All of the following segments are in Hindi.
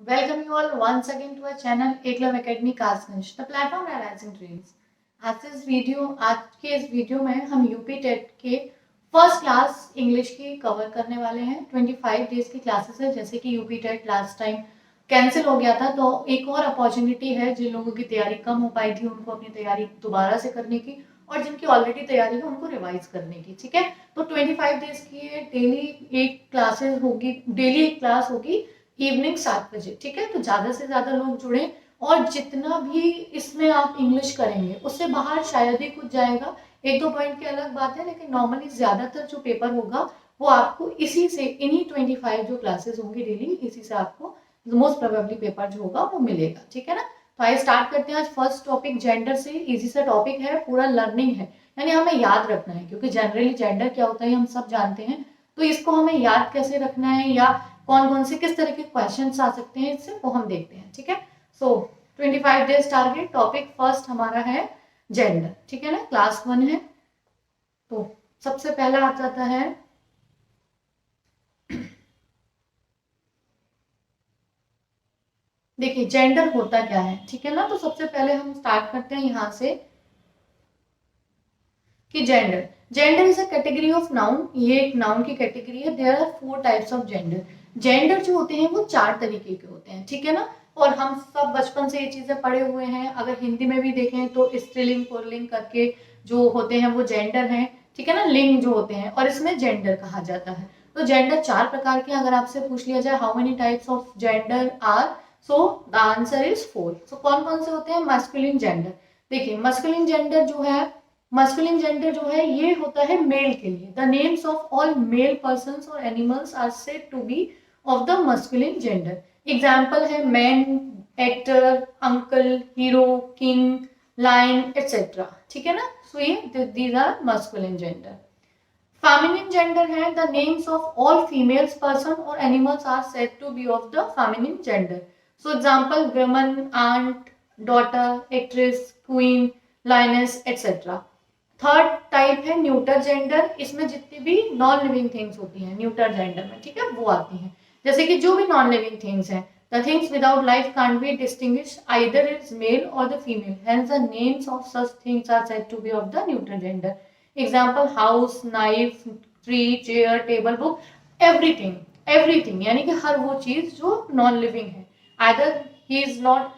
Welcome you all once again to our channel Eklav academy Kasganj, the platform rising dreams. आज के इस वीडियो में हम यूपी टेट के फर्स्ट क्लास इंग्लिश की कवर करने वाले हैं। 25 डेज की क्लासेस है। जैसे कि UP TET last time cancel हो गया था, तो एक और अपॉर्चुनिटी है जिन लोगों की तैयारी कम हो पाई थी उनको अपनी तैयारी दोबारा से करने की, और जिनकी ऑलरेडी तैयारी है उनको रिवाइज करने की। ठीक है, तो 25 डेज की डेली एक क्लासेस होगी, डेली एक क्लास होगी इवनिंग 7 बजे। ठीक है, तो ज्यादा से ज्यादा लोग जुड़े, और जितना भी इसमें आप इंग्लिश करेंगे उससे बाहर शायद ही कुछ जाएगा। एक दो पॉइंट की अलग बात है, लेकिन नॉर्मली ज्यादातर जो पेपर होगा वो आपको इसी से, इन्हीं 25 जो क्लासेस होंगी डेली, इसी से आपको मोस्ट प्रोबेबली पेपर जो होगा वो मिलेगा। ठीक है ना, तो आइए स्टार्ट करते हैं। आज फर्स्ट टॉपिक जेंडर से, इजी सा टॉपिक है, पूरा लर्निंग है, यानी हमें याद रखना है, क्योंकि जनरली जेंडर क्या होता है हम सब जानते हैं, तो इसको हमें याद कैसे रखना है या कौन कौन से किस तरह के क्वेश्चंस आ सकते हैं इससे, वो हम देखते हैं। ठीक है, सो 25 डेज टारगेट, टॉपिक फर्स्ट हमारा है जेंडर। ठीक है ना, क्लास 1 है। तो सबसे पहला आ जाता है देखिए जेंडर होता क्या है। ठीक है ना, तो सबसे पहले हम स्टार्ट करते हैं यहाँ से कि gender gender is a category of noun. ये एक नाउन की कैटेगरी है। There are 4 types of gender. Gender जो होते हैं वो 4 तरीके के होते हैं। ठीक है ना, और हम सब बचपन से ये चीजें पढ़े हुए हैं। अगर हिंदी में भी देखें तो स्त्रीलिंग पुल्लिंग करके जो होते हैं वो जेंडर हैं। ठीक है ना, लिंग जो होते हैं, और इसमें जेंडर कहा जाता है। तो जेंडर 4 प्रकार के। अगर आपसे पूछ लिया जाए how many types of gender are, so the answer is 4। सो कौन कौन से होते हैं? Masculine gender. देखिए मस्कुलिन जेंडर जो है, मस्कुलिन जेंडर जो है ये होता है मेल के लिए। The names of all male persons और animals are said to be of the masculine gender. Example है man, actor, uncle, hero, king, lion etcetera. ठीक है ना, सो ये these are masculine gender. Feminine gender है, the names of all females person और animals are said to be of the feminine gender. So example woman, aunt, daughter, actress, queen, lioness etcetera. Third type है न्यूटर जेंडर। इसमें जितनी भी नॉन लिविंग थिंग्स होती हैं न्यूटर जेंडर में, ठीक है, वो आती हैं। जैसे कि जो भी नॉन लिविंग थिंग्स हैं, the things without life can't be distinguish either is male और the female, hence the names of such things are said to be of the neuter gender. Example house, knife, tree, chair, table, book, everything. Everything यानी कि हर वो चीज जो नॉन लिविंग है, either he is not,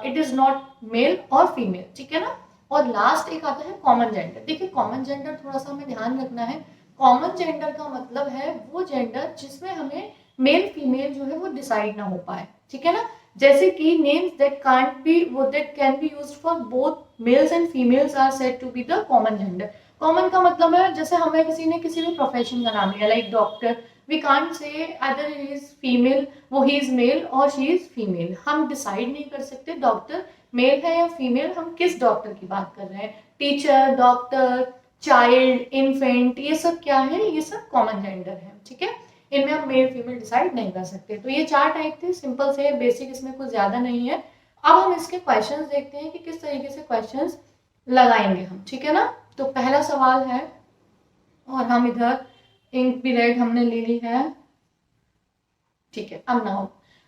it is not male और फीमेल। ठीक है ना, और लास्ट एक आता है कॉमन जेंडर। देखिए कॉमन जेंडर थोड़ा सा हमें ध्यान रखना है। कॉमन जेंडर का मतलब है वो जेंडर जिसमें हमें मेल फीमेल जो है वो डिसाइड ना हो पाए। ठीक है ना, जैसे कि नेम्स दैट कांट बी, वो that can be used for both males and females are said to be the common gender. Common का मतलब है जैसे हमें किसी ने किसी भी प्रोफेशन का नाम लिया, like doctor, we can't say other he is female, वो ही इज मेल और शी इज फीमेल। हम डिसाइड नहीं कर सकते डॉक्टर मेल है या फीमेल, हम किस डॉक्टर की बात कर रहे हैं। टीचर, डॉक्टर, चाइल्ड, इन्फेंट, ये सब क्या है? ये सब कॉमन जेंडर है। ठीक है, इनमें हम मेल फीमेल डिसाइड नहीं कर सकते। तो ये 4 टाइप थे, सिंपल से बेसिक, इसमें कुछ ज्यादा नहीं है। अब हम इसके क्वेश्चंस देखते हैं कि किस तरीके से क्वेश्चंस लगाएंगे हम। ठीक है ना, तो पहला सवाल है, और हम इधर इंक भी रेड हमने ले ली है। ठीक है, अब now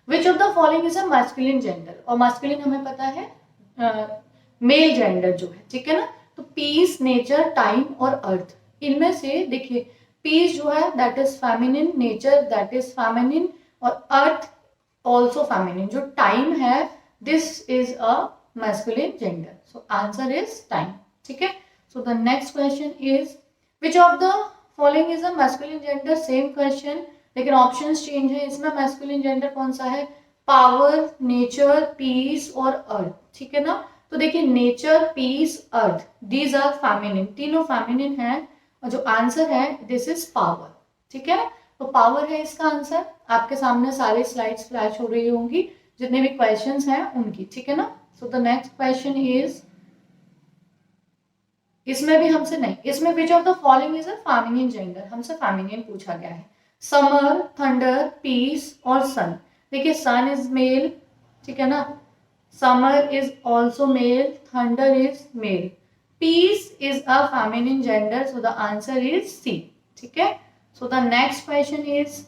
which of the following is a masculine gender. और मैस्कुलिन हमें पता है मेल जेंडर जो है। ठीक है ना, तो पीस, नेचर, टाइम और अर्थ, इनमें से देखिए पीस जो है that is feminine, nature that is feminine, और अर्थ ऑल्सो फेमिनिन। जो टाइम है this is a masculine gender, so answer is time. ठीक है, so the next question is which of the following is a masculine gender. Same question, लेकिन ऑप्शंस चेंज है। इसमें मैस्कुलिन जेंडर कौन सा है? पावर, नेचर, पीस और अर्थ। ठीक है ना, तो देखिए nature, peace, earth, these are feminine, तीनों फेमिनिन है, और जो आंसर है दिस इज पावर। ठीक है, तो पावर है इसका आंसर। आपके सामने सारी स्लाइड्स फ्लैश हो रही होंगी, जितने भी क्वेश्चंस हैं उनकी। ठीक है ना, सो द नेक्स्ट क्वेश्चन इज, इसमें भी हमसे नहीं, इसमें विच of the following is a feminine gender, हमसे फेमिनिन पूछा गया है। समर, थंडर, पीस और सन। देखिए सन इज मेल, ठीक है ना, summer is also male, thunder is male, peace is a feminine gender, so the answer is C. ठीक है, so the next question is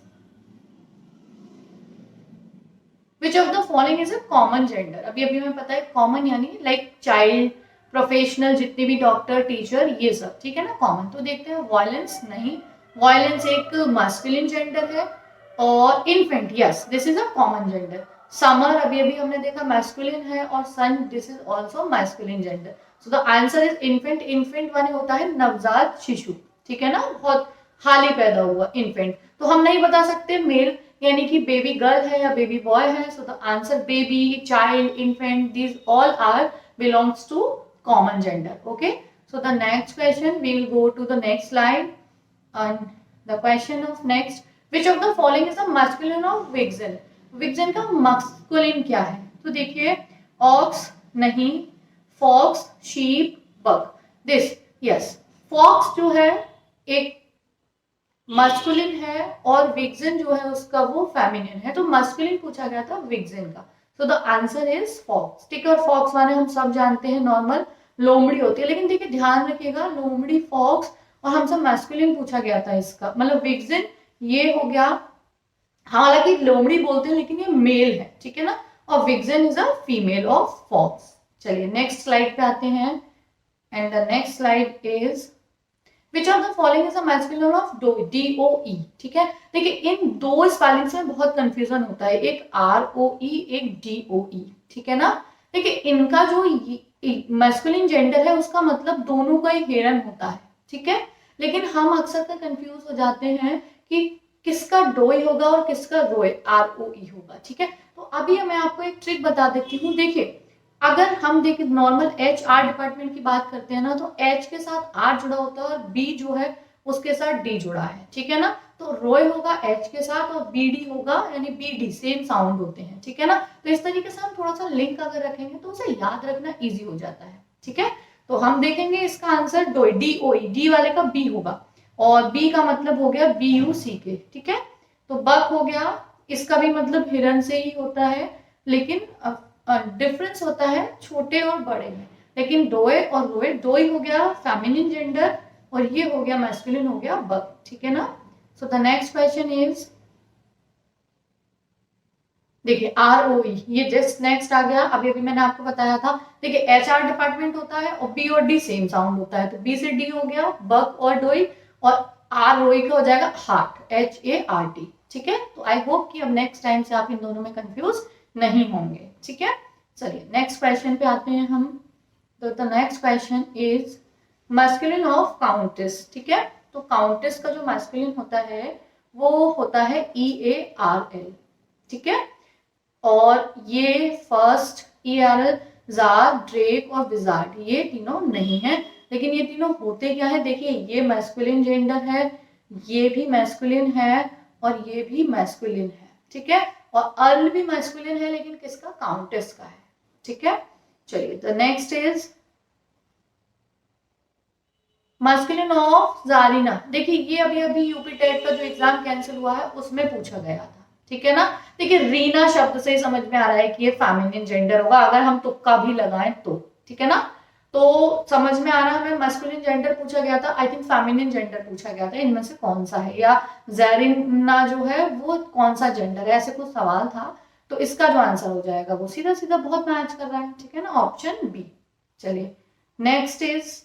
which of the following is a common gender. अभी अभी हमें पता है कॉमन यानी लाइक चाइल्ड, प्रोफेशनल, जितने भी डॉक्टर, टीचर, ये सब, ठीक है ना, कॉमन। तो देखते हैं वायलेंस, नहीं, वायलेंस एक मास्कुलिन जेंडर है। और infant, yes, this is a common gender. समर अभी अभी हमने देखा मैस्कुलिन है, और son this is also masculine gender. So the answer is infant. Infant माने होता है नवजात शिशु, ठीक है ना, बहुत हाल ही पैदा हुआ इन्फेंट। तो हम नहीं बता सकते मेल यानी कि बेबी गर्ल है या बेबी बॉय है। So the answer baby, child, infant, these all are belongs to common gender. Okay, so the next question, we will go to the next slide. And the question of next, which of the following is the masculine of vixen? vixen का masculine क्या है? तो देखिए ox नहीं, fox, sheep, buck, this, yes, fox जो है एक मस्कुलिन है और विक्सन जो है उसका वो फेमिनिन है। तो मस्कुलिन पूछा गया था विक्सन का। So the answer is fox. ठीक है, और फॉक्स माने हम सब जानते हैं नॉर्मल लोमड़ी होती है, लेकिन देखिए ध्यान रखिएगा लोमड़ी, फॉक्स, और हमसे मस्कुलिन पूछा गया था इसका, मतलब विक्सन ये हो गया। हालांकि लोमड़ी बोलते हैं लेकिन ये मेल है, ठीक है ना, और vixen is a female of fox. चलिए नेक्स्ट स्लाइड पे आते हैं। And the next slide is Which of the following is a masculine of DOE? ठीक है, देखिए इन दो स्पेलिंग्स में बहुत कंफ्यूजन होता है, एक ROE एक DOE, ठीक है ना। देखिए इनका जो मैस्कुलिन जेंडर है उसका मतलब दोनों का ही हेरन होता है, ठीक है, लेकिन हम अक्सर का कंफ्यूज हो जाते हैं कि किसका डोई होगा और किसका रोए ROE होगा, ठीक है। तो अभी मैं आपको एक ट्रिक बता देती हूँ। देखिए अगर हम देखें नॉर्मल HR डिपार्टमेंट की बात करते हैं ना, तो H के साथ R जुड़ा होता है और B जो है उसके साथ D जुड़ा है, ठीक है ना। तो रोय होगा H के साथ और BD होगा यानी BD, सेम साउंड होते हैं, ठीक है ना। तो इस तरीके से हम थोड़ा सा लिंक अगर रखेंगे तो उसे याद रखना इजी हो जाता है, ठीक है। तो हम देखेंगे इसका आंसर डोई, DOE, D वाले का B होगा, और B का मतलब हो गया BUCK, ठीक है। तो बक हो गया, इसका भी मतलब हिरन से ही होता है, लेकिन डिफरेंस होता है छोटे और बड़े में। लेकिन डोए और रोए, डोई हो गया फेमिनिन जेंडर और ये हो गया मैस्कुलिन, हो गया बक, ठीक है ना। सो द नेक्स्ट क्वेश्चन इज, देखिए ROE, ये जस्ट नेक्स्ट आ गया। अभी अभी मैंने आपको बताया था, देखिए HR डिपार्टमेंट होता है और B और D सेम साउंड होता है, तो B से D हो गया बक और डोई, और ROE का हो जाएगा हार्ट, HART, ठीक है। तो आई होप कि अब नेक्स्ट टाइम से आप इन दोनों में कंफ्यूज नहीं होंगे, ठीक है। चलिए नेक्स्ट क्वेश्चन पे आते हैं हम। तो the next question is masculine of countess, ठीक है। तो काउंटेस का जो मैस्कुलिन होता है वो होता है EARL, ठीक है। और ये फर्स्ट ERL, जार, ड्रेक और विजार्ड, ये तीनों नहीं है, लेकिन ये तीनों होते क्या है, देखिए ये मैस्कुलिन जेंडर है, ये भी मैस्कुलिन है और ये भी मैस्कुलिन है, ठीक है। और अर्ल भी मैस्कुलिन है लेकिन किसका, काउंटेस का है, ठीक है। चलिए the next is masculine of जारीना। देखिए ये अभी अभी यूपी टेट का जो एग्जाम कैंसिल हुआ है उसमें पूछा गया था, ठीक है ना। देखिए रीना शब्द से ही समझ में आ रहा है कि ये फेमिनिन जेंडर होगा, अगर हम तुक्का भी लगाएं तो, ठीक है ना। तो समझ में आ रहा है, हमें मैस्कुलिन जेंडर पूछा गया था, आई थिंक फेमिनिन जेंडर पूछा गया था, इनमें से कौन सा है, या जैरिना जो है वो कौन सा जेंडर है, ऐसे कुछ सवाल था। तो इसका जो आंसर हो जाएगा वो सीधा सीधा बहुत मैच कर रहा है, ठीक है ना, ऑप्शन बी। चलिए next is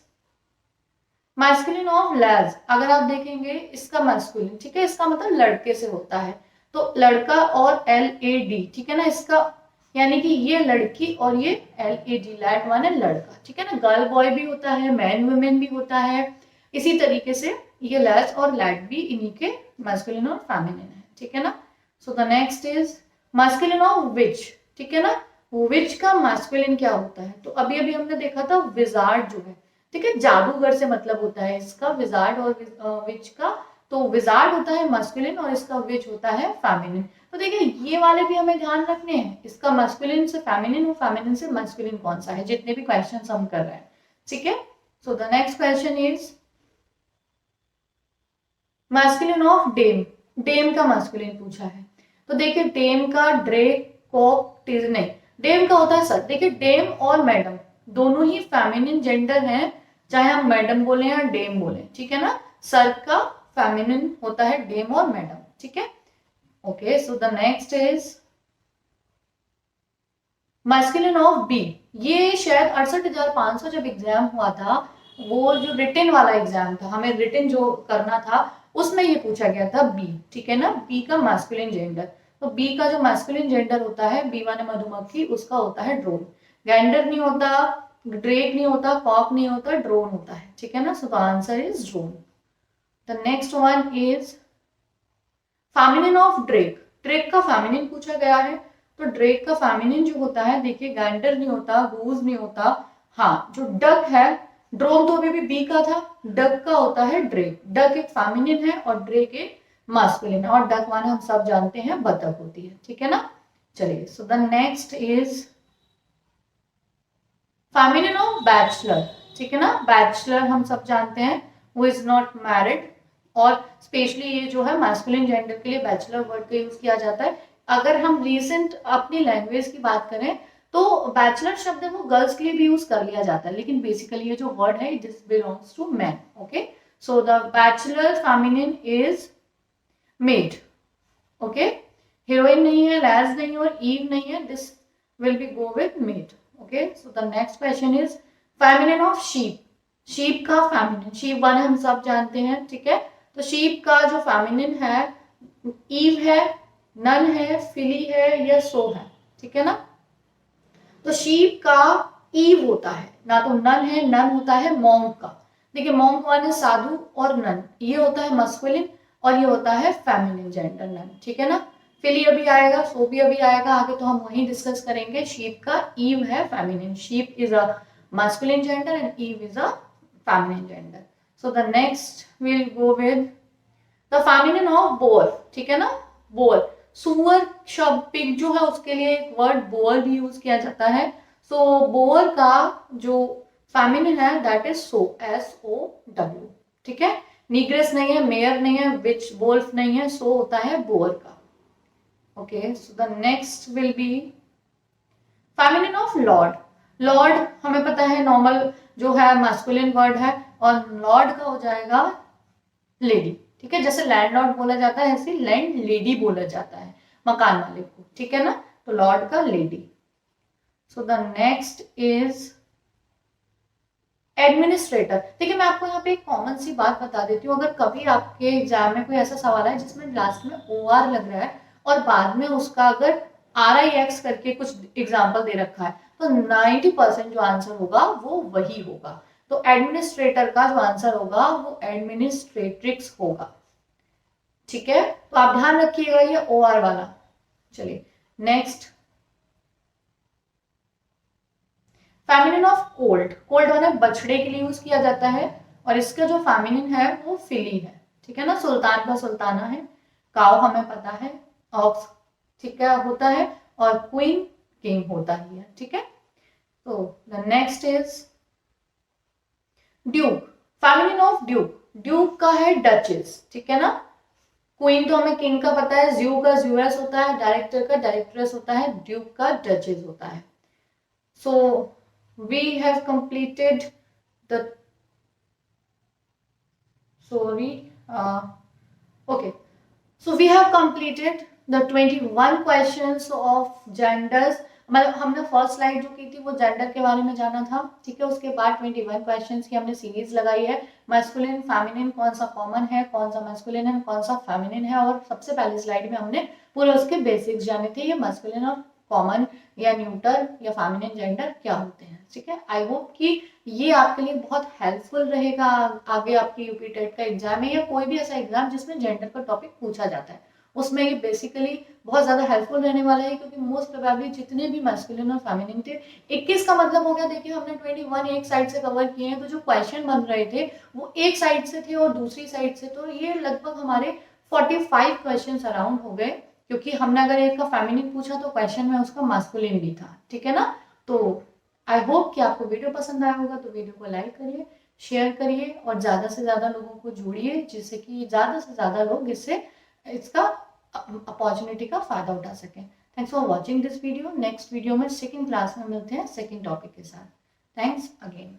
masculine of lace. अगर आप देखेंगे इसका मैस्कुलिन, ठीक है, इसका मतलब लड़के से होता है, तो लड़का और LAD, ठीक है ना, इसका यानी कि ये लड़की और ये LAD, लैड माने लड़का, ठीक है ना। गर्ल बॉय भी होता है, मैन वुमेन भी होता है, इसी तरीके से ये लैज और लैड भी इन्हीं के मैस्कुलिन और फेमिनिन है, ठीक है ना। सो the next is masculine of which, ठीक है ना। विच का मैस्कुलिन क्या होता है, तो अभी अभी हमने देखा था विजार्ड जो है, ठीक है, जादूगर से मतलब होता है इसका, विजार्ड और विच का। तो विजार्ड होता है मैस्कुलिन और इसका विच होता है फेमिनिन। तो देखिए ये वाले भी हमें ध्यान रखने हैं, इसका मैस्कुलिन से फेमिनिन और फेमिनिन से मैस्कुलिन कौन सा है, जितने भी क्वेश्चंस हम कर रहे हैं, ठीक है। So the next question is masculine of dame. Dame का मैस्कुलिन पूछा है, तो देखिए डेम का ड्रेक, कॉक, टिजने, डेम का होता है सर। देखिए डेम और मैडम दोनों ही फेमिनिन जेंडर हैं, चाहे हम मैडम बोले या डेम बोले, ठीक है ना। सर का फेमिनिन होता है डेम और मैडम, ठीक है। Okay, so the next is masculine of bee, ये शायद 68,500 जब एग्जाम हुआ था, वो जो रिटन वाला एग्जाम था, हमें रिटन जो करना था उसमें ये पूछा गया था बी, ठीक है ना, बी का मैस्कुलिन जेंडर। तो बी का जो मैस्कुलिन जेंडर होता है, बी माने मधुमक्खी, उसका होता है ड्रोन। गैंडर नहीं होता, ड्रेक नहीं होता, कॉक नहीं होता, ड्रोन होता है, ठीक है ना। सो the answer is drone. The next one is feminine of Drake. Drake का फेमिनिन पूछा गया है, तो ड्रेक का फेमिनिन जो होता है, देखिए गैंडर नहीं होता, गूज नहीं होता, हाँ जो डक है, ड्रोन तो अभी भी बी का था, डक का होता है ड्रेक। डक एक फेमिनिन है और ड्रेक एक मास्कुलिन है, और डक माने हम सब जानते हैं बतख होती है, ठीक है ना। चलिए, सो the next is feminine of bachelor, ठीक है ना। बैचलर हम सब जानते हैं, वो इज नॉट मैरिड, और स्पेशली ये जो है मैस्कुलिन जेंडर के लिए बैचलर वर्ड का यूज किया जाता है। अगर हम रीसेंट अपनी लैंग्वेज की बात करें तो बैचलर शब्द है वो गर्ल्स के लिए भी यूज कर लिया जाता है, लेकिन बेसिकली ये जो वर्ड है this belongs to man. Okay, so the bachelor feminine is maid. Okay, heroine नहीं है, लैज नहीं है और ईव नहीं है, this will be go with maid. Okay, so the next question is feminine of sheep. Sheep का फेमिनिन, शीप वन हम सब जानते हैं, ठीक है। तो शीप का जो फेमिनिन है, ईव है, नन है, फिली है या सो है, ठीक है ना। तो शीप का ईव होता है, ना तो नन है, नन होता है मॉन्क का। देखिए मॉन्क वन है साधु, और नन ये होता है मस्कुलिन, और ये होता है फेमिनिन जेंडर नन, ठीक है ना। फिली अभी आएगा, सो भी अभी आएगा आगे, तो हम वही डिस्कस करेंगे। शीप का ईव है feminine, sheep is a masculine gender and Eve is a feminine gender. So the next we'll go with the feminine of boar, ठीक है ना। boar, सुअर शब्द, पिग जो है उसके लिए एक वर्ड बोअर भी यूज किया जाता है। सो बोअर का जो फेमिनिन है दैट इज सो, SOW, ठीक है। नीग्रेस नहीं है, मेयर नहीं है, विच वोल्फ नहीं है, सो होता है बोअर का। Okay, so the next will be feminine of Lord. Lord हमें पता है नॉर्मल जो है मैस्कुलिन वर्ड है, और लॉर्ड का हो जाएगा लेडी, ठीक है। जैसे लैंडलॉर्ड बोला जाता है ऐसे लैंड लेडी बोला जाता है मकान मालिक को, ठीक है ना। तो लॉर्ड का lady. So the next is administrator. देखिए मैं आपको यहाँ पे एक कॉमन सी बात बता देती हूँ, अगर कभी आपके एग्जाम में कोई ऐसा सवाल है जिसमें लास्ट में OR लग रहा है और बाद में उसका अगर RIX करके कुछ एग्जाम्पल दे रखा है, तो 90% जो आंसर होगा वो वही होगा। तो एडमिनिस्ट्रेटर का जो आंसर होगा वो एडमिनिस्ट्रेट्रिक्स होगा, ठीक है। तो आप ध्यान रखिएगा ये OR वाला। चलिए next, feminine of cold. Cold होना बछड़े के लिए यूज किया जाता है, और इसका जो फेमिनिन है वो फिली है, ठीक है ना। सुल्तान का सुल्ताना है, काउ हमें पता है, ऑक्स ठीक है होता है, और क्वीन किंग होता ही है, ठीक है। तो the next is Duke. Feminine of Duke, Duke का है डचेस, ठीक है ना। क्वीन तो हमें किंग का पता है, ज्यू का ज्यूएस होता है, डायरेक्टर का डायरेक्ट्रेस होता है, ड्यूक का डचेस होता है। So we have completed the okay, so we have completed the 21 questions of genders। मतलब हमने फर्स्ट स्लाइड जो की थी वो जेंडर के बारे में जाना था, ठीक है। उसके बाद 21 क्वेश्चंस की हमने सीरीज लगाई है, मैस्कुलिन फेमिनिन कौन सा कॉमन है, कौन सा मैस्कुलिन है, कौन सा फेमिनिन है, और सबसे पहले स्लाइड में हमने पूरे उसके बेसिक्स जाने थे, ये मैस्कुलिन और कॉमन या न्यूट्रल या फेमिनिन जेंडर क्या होते हैं, ठीक है। आई होप कि ये आपके लिए बहुत हेल्पफुल रहेगा आगे आपकी यूपी टेट का एग्जाम है, या कोई भी ऐसा एग्जाम जिसमें जेंडर का टॉपिक पूछा जाता है, उसमें ये बेसिकली बहुत ज्यादा हेल्पफुल रहने वाला है, क्योंकि मोस्ट प्रोबेबली जितने भी मैस्कुलिन और फेमिनिन थे, 21 का मतलब हो गया, देखिए हमने 21 एक साइड से कवर किए हैं, तो जो क्वेश्चन बन रहे थे वो एक साइड से थे और दूसरी साइड से, तो ये लगभग हमारे 45 क्वेश्चन अराउंड हो गए, क्योंकि हमने अगर एक का फेमिनिन पूछा तो क्वेश्चन में उसका मास्कुलिन भी था, ठीक है ना। तो आई होप कि आपको वीडियो पसंद आया होगा, तो वीडियो को लाइक करिए, शेयर करिए और ज़्यादा से ज़्यादा लोगों को जोड़िए, जिससे कि ज़्यादा से ज़्यादा लोग इससे इसका अपॉर्चुनिटी का फ़ायदा उठा सकें। Thanks for watching this video. Next video में सेकेंड क्लास में मिलते हैं सेकेंड टॉपिक के साथ। Thanks again.